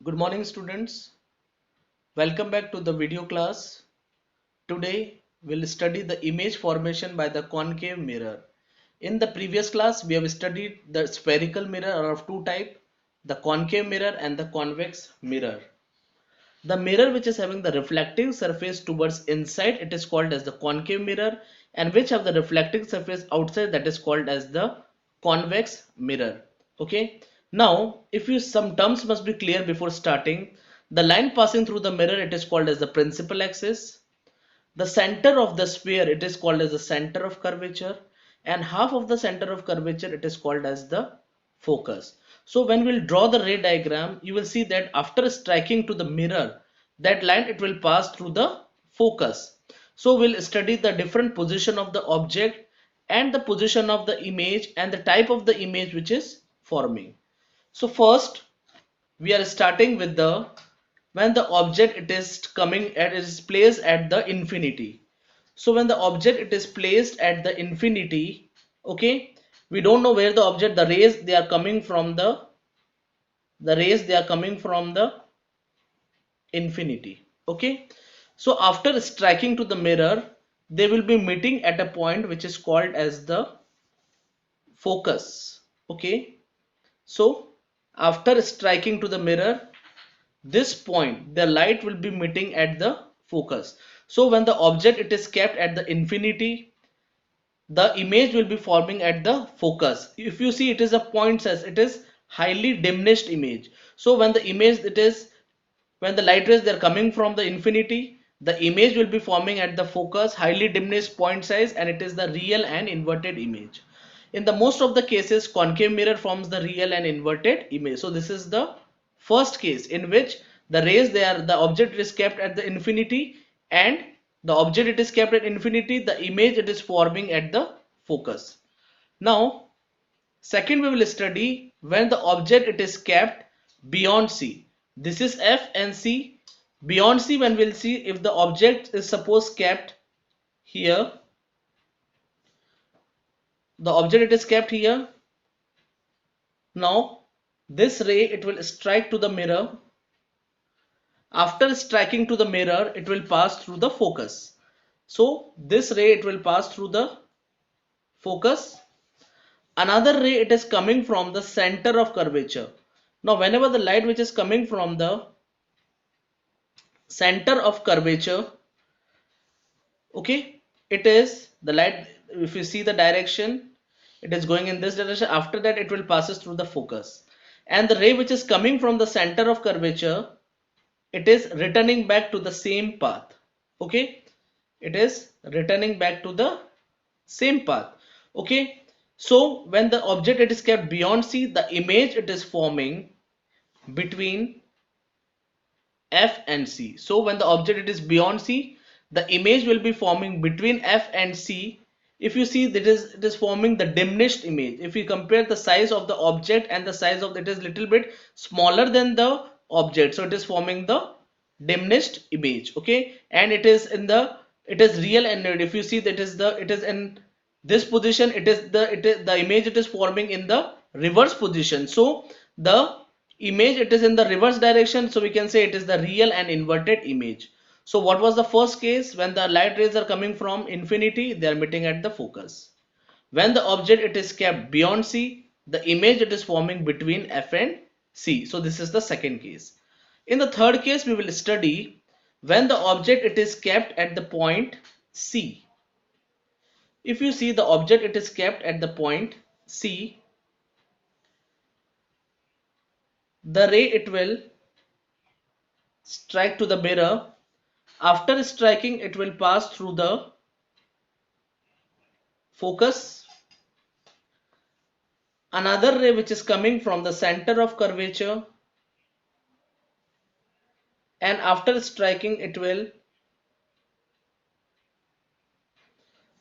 Good morning, students. Welcome back to the video class. Today we'll study the image formation by the concave mirror. In the previous class we have studied the spherical mirror are of two types, the concave mirror and the convex mirror. The mirror which is having the reflecting surface towards inside, it is called as the concave mirror, and which have the reflecting surface outside, that is called as the convex mirror. Okay. Now if you, some terms must be clear before starting. The line passing through the mirror, it is called as the principal axis. The center of the sphere, it is called as the center of curvature, and half of the center of curvature, it is called as the focus. So when we'll draw the ray diagram, you will see that after striking to the mirror, that line it will pass through the focus. So we'll study the different position of the object and the position of the image and the type of the image which is forming. So first we are starting with the when the object it is coming at is placed at the infinity. So when the object it is placed at the infinity, okay, we don't know where the object, the rays they are coming from, the rays they are coming from the infinity. Okay, so after striking to the mirror, they will be meeting at a point which is called as the focus. Okay, so after striking to the mirror, this point the light will be meeting at the focus. So when the object it is kept at the infinity, the image will be forming at the focus. If you see, it is a point size, it is highly diminished image. So when the image it is, when the light rays they are coming from the infinity, the image will be forming at the focus, highly diminished point size, and it is the real and inverted image. In the most of the cases, concave mirror forms the real and inverted image. So this is the first case in which the rays they are, the object is kept at the infinity, and the object it is kept at infinity, the image it is forming at the focus. Now second we will study when the object it is kept beyond C. This is F and C. Beyond C, when we'll see if the object is suppose kept here, the object it is kept here. Now this ray it will strike to the mirror. After striking to the mirror, it will pass through the focus. So this ray it will pass through the focus. Another ray it is coming from the center of curvature. Now whenever the light which is coming from the center of curvature, okay, it is the light, if you see the direction, it is going in this direction. After that it will passes through the focus, and the ray which is coming from the center of curvature, it is returning back to the same path. Okay, it is returning back to the same path. Okay, so when the object it is kept beyond C, the image it is forming between F and C. So when the object it is beyond C, the image will be forming between F and C. If you see that it is forming the diminished image. If you compare the size of the object and the size of it is little bit smaller than the object, so it is forming the diminished image. Okay, and it is in the, it is real, and if you see that is the, it is in this position, it is the, it is the image it is forming in the reverse position. So the image it is in the reverse direction, so we can say it is the real and inverted image. So what was the first case? When the light rays are coming from infinity, they are meeting at the focus. When the object it is kept beyond C, the image it is forming between F and C. So this is the second case. In the third case, we will study when the object it is kept at the point C. If you see the object it is kept at the point C, the ray it will strike to the mirror. After striking, it will pass through the focus. Another ray which is coming from the center of curvature, and after striking it will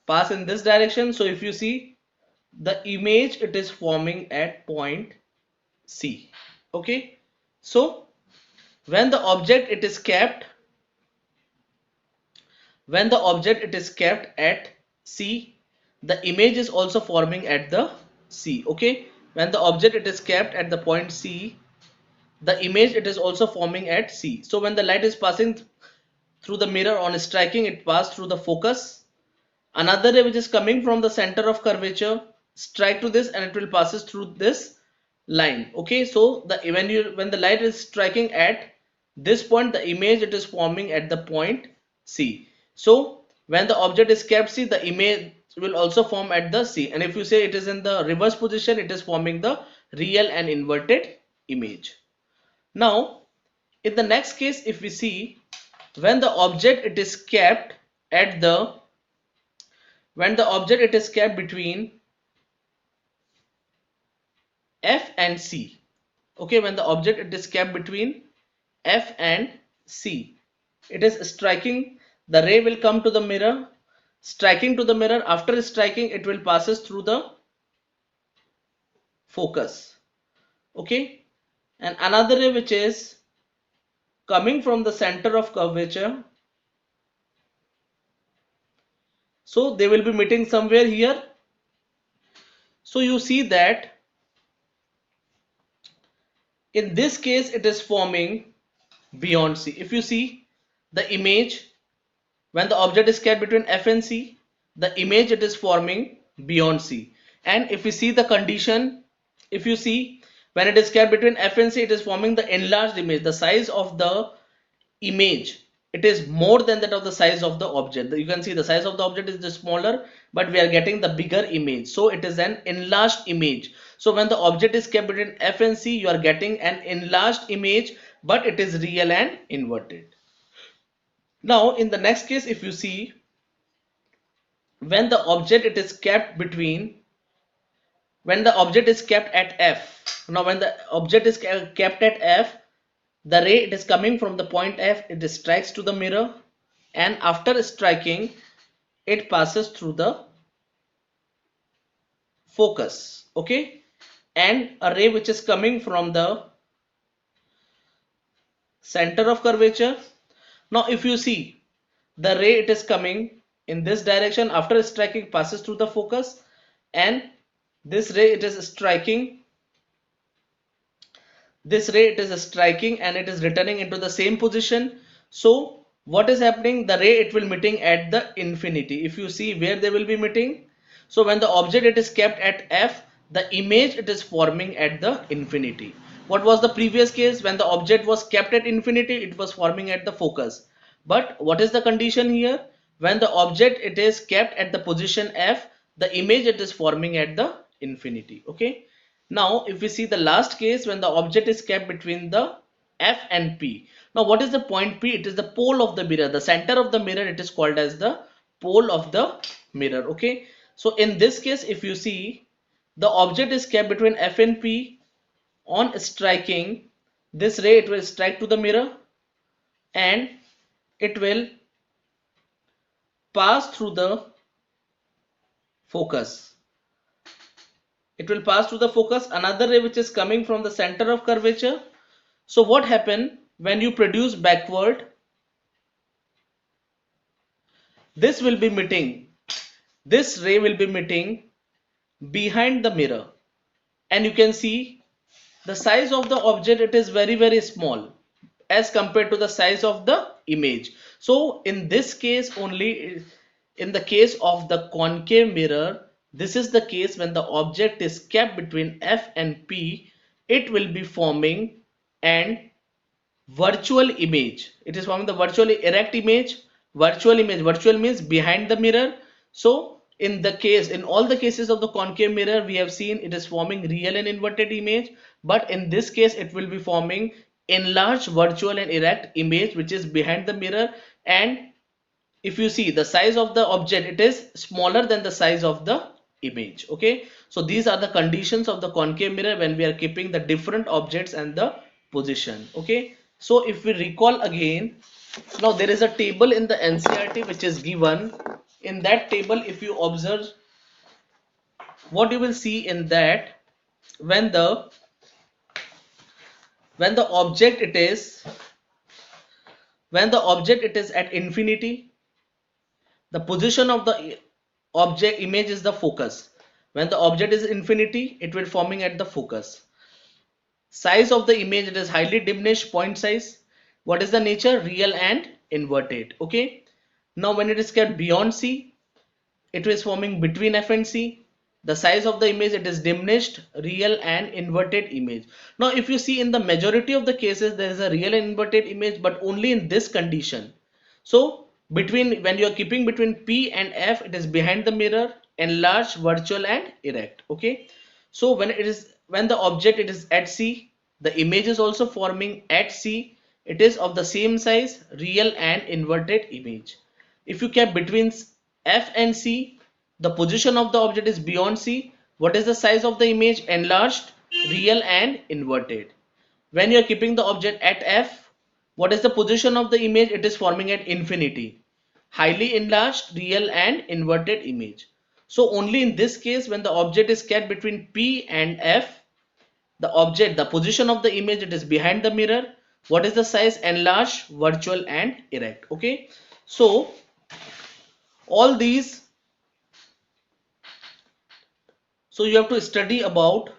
pass in this direction. So if you see the image it is forming at point C. Okay, so when the object it is kept, when the object it is kept at C, the image is also forming at the C. Okay, when the object it is kept at the point C, the image it is also forming at C. So when the light is passing through the mirror on striking, it passed through the focus. Another ray which is coming from the center of curvature strike to this and it will passes through this line. Okay, so when the light is striking at this point, the image it is forming at the point C. So when the object is kept C, the image will also form at the C, and if you say it is in the reverse position, it is forming the real and inverted image. Now in the next case, if we see, when the object it is kept at the when the object it is kept between F and C. Okay, when the object it is kept between F and C, it is striking, the ray will come to the mirror, striking to the mirror. After striking, it will passes through the focus. Okay, and another ray which is coming from the center of curvature, so they will be meeting somewhere here. So you see that in this case it is forming beyond C. If you see the image, when the object is kept between F and C, the image it is forming beyond C. And if you see the condition, if you see, when it is kept between F and C, it is forming the enlarged image. The size of the image, it is more than that of the size of the object. You can see the size of the object is just smaller, but we are getting the bigger image. So it is an enlarged image. So when the object is kept between F and C, you are getting an enlarged image, but it is real and inverted. Now in the next case, if you see, when the object it is kept between when the object is kept at F. Now when the object is kept at F, the ray it is coming from the point F, it strikes to the mirror, and after striking, it passes through the focus. Okay, and a ray which is coming from the center of curvature. Now if you see, the ray it is coming in this direction, after striking passes through the focus, and this ray it is striking and it is returning into the same position. So what is happening, the ray it will meeting at the infinity. If you see where they will be meeting, so when the object it is kept at F, the image it is forming at the infinity. What was the previous case? When the object was kept at infinity, it was forming at the focus. But what is the condition here? When the object it is kept at the position F, the image it is forming at the infinity. Okay, now if we see the last case, when the object is kept between the F and P. Now what is the point P? It is the pole of the mirror, the center of the mirror. It is called as the pole of the mirror. Okay, so in this case, if you see, the object is kept between F and P. On striking, this ray it will strike to the mirror and it will pass through the focus. It will pass through the focus. Another ray which is coming from the center of curvature. So what happen when you produce backward? This will be meeting, this ray will be meeting behind the mirror, and you can see the size of the object, it is very small as compared to the size of the image. So in this case only, in the case of the concave mirror, this is the case when the object is kept between F and P, it will be forming an virtual image. It is forming the virtually erect image. Virtual means behind the mirror. So in all the cases of the concave mirror, we have seen it is forming real and inverted image, but in this case it will be forming enlarged virtual and erect image which is behind the mirror. And if you see the size of the object, it is smaller than the size of the image. Okay, so these are the conditions of the concave mirror when we are keeping the different objects and the position. Okay, so if we recall again, now there is a table in the NCERT which is given. In that table, if you observe, what you will see in that, when the object it is at infinity, the position of the object image is the focus. When the object is infinity, it will forming at the focus. Size of the image, it is highly diminished, point size. What is the nature? Real and inverted. Okay. Now when it is kept beyond C, it is forming between F and C. The size of the image, it is diminished, real and inverted image. Now if you see, in the majority of the cases there is a real and inverted image, but only in this condition. So between, when you are keeping between P and F, it is behind the mirror, enlarged, virtual and erect. Okay. So when the object it is at C, the image is also forming at C. It is of the same size, real and inverted image. If you kept between F and C, the position of the object is beyond C. What is the size of the image? Enlarged, real and inverted. When you are keeping the object at F, what is the position of the image? It is forming at infinity. Highly enlarged, real and inverted image. So only in this case, when the object is kept between P and F, the position of the image, it is behind the mirror. What is the size? Enlarged, virtual and erect. Okay. So all these, so you have to study about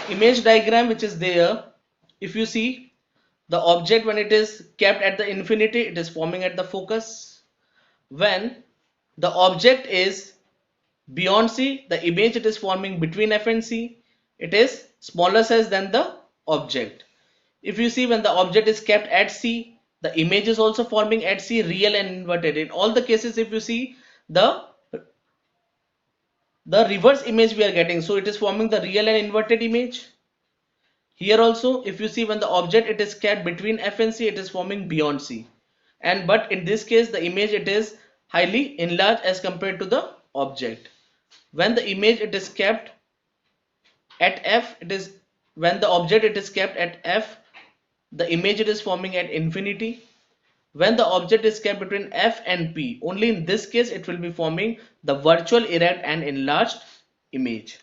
image diagram which is there. If you see, the object when it is kept at the infinity, it is forming at the focus. When the object is beyond C, the image it is forming between F and C, it is smaller size than the object. If you see, when the object is kept at C, the image is also forming at C, real and inverted. In all the cases, if you see, the reverse image we are getting, so it is forming the real and inverted image. Here also, if you see, when the object it is kept between F and C, it is forming beyond C. And but in this case, the image it is highly enlarged as compared to the object. When the image it is kept at F, it is, when the object it is kept at F, the image it is forming at infinity. When the object is kept between F and P, only in this case it will be forming the virtual, erect and enlarged image.